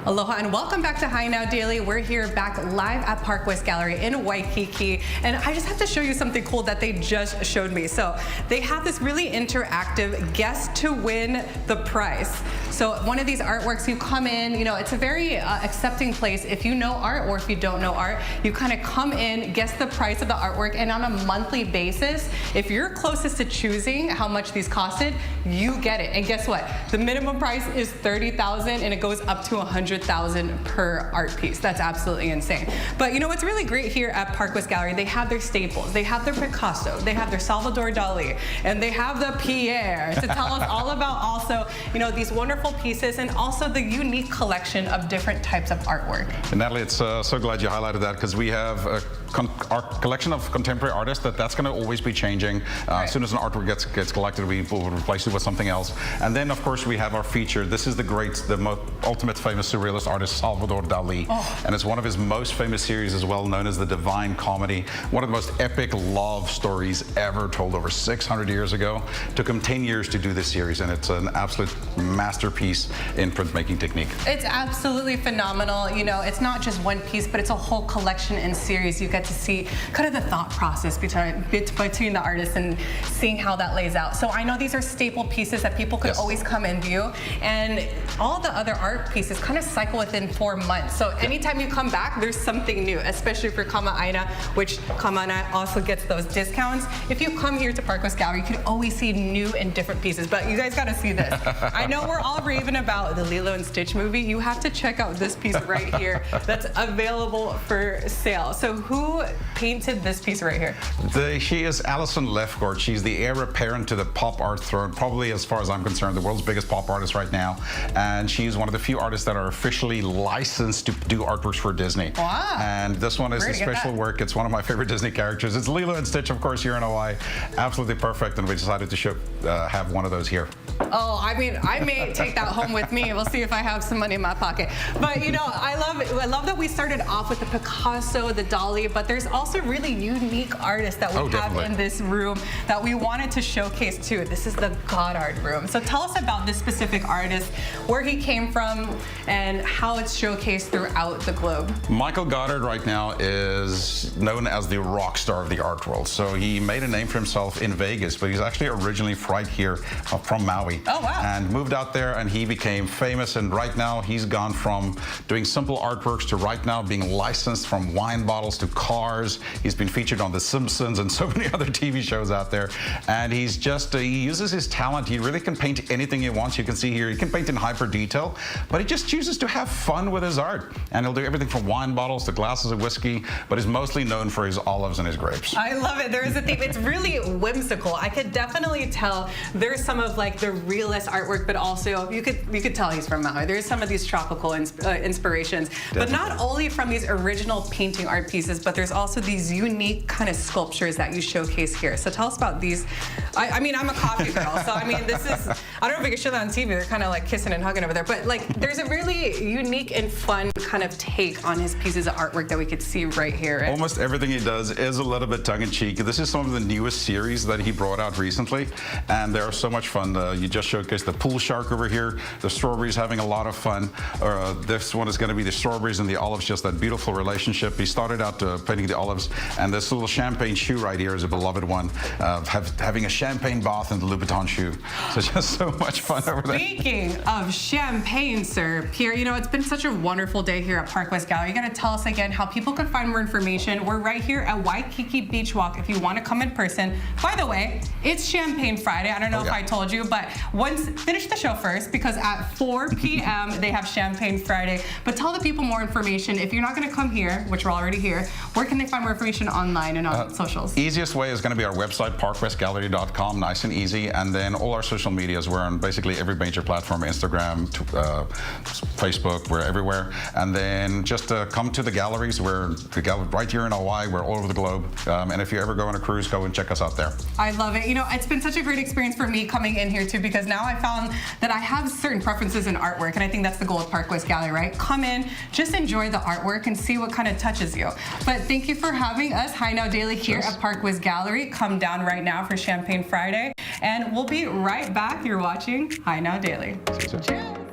Aloha and welcome back to Hi Now Daily. We're here back live at Park West Gallery in Waikiki, and I just have to show you something cool that they just showed me. So they have this really interactive guess to win the prize. So one of these artworks, you come in, you know, it's a very accepting place. If you know art or if you don't know art, you kind of come in, guess the price of the artwork, and on a monthly basis, if you're closest to choosing how much these costed, you get it. And guess what? The minimum price is $30,000 and it goes up to $100,000 per art piece. That's absolutely insane. But you know what's really great here at Park West Gallery? They have their staples. They have their Picasso. They have their Salvador Dali, and they have the Pierre to tell us all about also, you know, these wonderful pieces and also the unique collection of different types of artwork. And Natalie, it's so glad you highlighted that, because we have our collection of contemporary artists that's going to always be changing. Right. As soon as an artwork gets collected, we will replace it with something else. And then, of course, we have our feature. This is the ultimate famous surrealist artist, Salvador Dali. Oh. And it's one of his most famous series as well, known as the Divine Comedy. One of the most epic love stories ever told over 600 years ago. It took him 10 years to do this series, and it's an absolute masterpiece in printmaking technique. It's absolutely phenomenal. You know, it's not just one piece, but it's a whole collection and series. You get to see kind of the thought process between the artists and seeing how that lays out. So I know these are staple pieces that people could always come and view, and all the other art pieces kind of cycle within 4 months. So anytime you come back, there's something new, especially for Kama'aina, which Kama'aina also gets those discounts. If you come here to Park West Gallery, you can always see new and different pieces, but you guys got to see this. I know we're all raving about the Lilo and Stitch movie. You have to check out this piece right here that's available for sale. So who painted this piece right here? She is Alison Lefcourt. She's the heir apparent to the pop art throne, probably, as far as I'm concerned, the world's biggest pop artist right now. And she's one of the few artists that are officially licensed to do artworks for Disney. Wow. And this one is a special work. It's one of my favorite Disney characters. It's Lilo and Stitch, of course, here in Hawaii. Absolutely perfect, and we decided to have one of those here. Oh, I mean, I may take that home with me. We'll see if I have some money in my pocket. But you know, I love that we started off with the Picasso, the Dali, but there's also really unique artists that we have in this room that we wanted to showcase too. This is the Goddard room. So tell us about this specific artist, where he came from, and how it's showcased throughout the globe. Michael Goddard right now is known as the rock star of the art world. So he made a name for himself in Vegas, but he's actually originally right here from Maui. Oh, wow. And moved out there, and he became famous, and right now he's gone from doing simple artworks to right now being licensed from wine bottles to cars. He's been featured on The Simpsons and so many other TV shows out there. And he's just, he uses his talent. He really can paint anything he wants. You can see here, he can paint in hyper detail, but he just chooses to have fun with his art. And he'll do everything from wine bottles to glasses of whiskey, but he's mostly known for his olives and his grapes. I love it. There is a theme. It's really whimsical. I could definitely tell there's some of like the realist artwork, but also you could tell he's from Maui. There's some of these tropical inspirations, but not only from these original painting art pieces, but there's also these unique kind of sculptures that you showcase here. So tell us about these. I mean, I'm a coffee girl, so I mean, this is, I don't know if we can show that on TV. They're kind of like kissing and hugging over there, but like there's a really unique and fun kind of take on his pieces of artwork that we could see right here. Almost everything he does is a little bit tongue-in-cheek. This is some of the newest series that he brought out recently, and they're so much fun. You just showcased the pool shark over here. The strawberries having a lot of fun. This one is going to be the strawberries and the olives, just that beautiful relationship. He started out painting the olives, and this little champagne shoe right here is a beloved one, having a champagne bath in the Louboutin shoe. So just so much fun over there. Speaking of champagne, sir, Pierre, you know, it's been such a wonderful day here at Park West Gallery. You got to tell us again how people can find more information. We're right here at Waikiki Beach Walk if you want to come in person. By the way, it's Champagne Friday. I don't know if I told you, but finish the show first, because at 4 p.m. they have Champagne Friday. But tell the people more information. If you're not going to come here, which we're already here, where can they find more information online and on socials? Easiest way is going to be our website, parkwestgallery.com, nice and easy. And then all our social medias. We're on basically every major platform, Instagram, Facebook, we're everywhere. And then just come to the galleries. We're right here in Hawaii. We're all over the globe. And if you ever go on a cruise, go and check us out there. I love it. You know, it's been such a great experience for me coming in here too, because now I found that I have certain preferences in artwork, and I think that's the goal of Park West Gallery, right? Come in, just enjoy the artwork and see what kind of touches you. But thank you for having us, Hi Now Daily, here at Park West Gallery. Come down right now for Champagne Friday, and we'll be right back. You're watching Hi Now Daily. Cheers.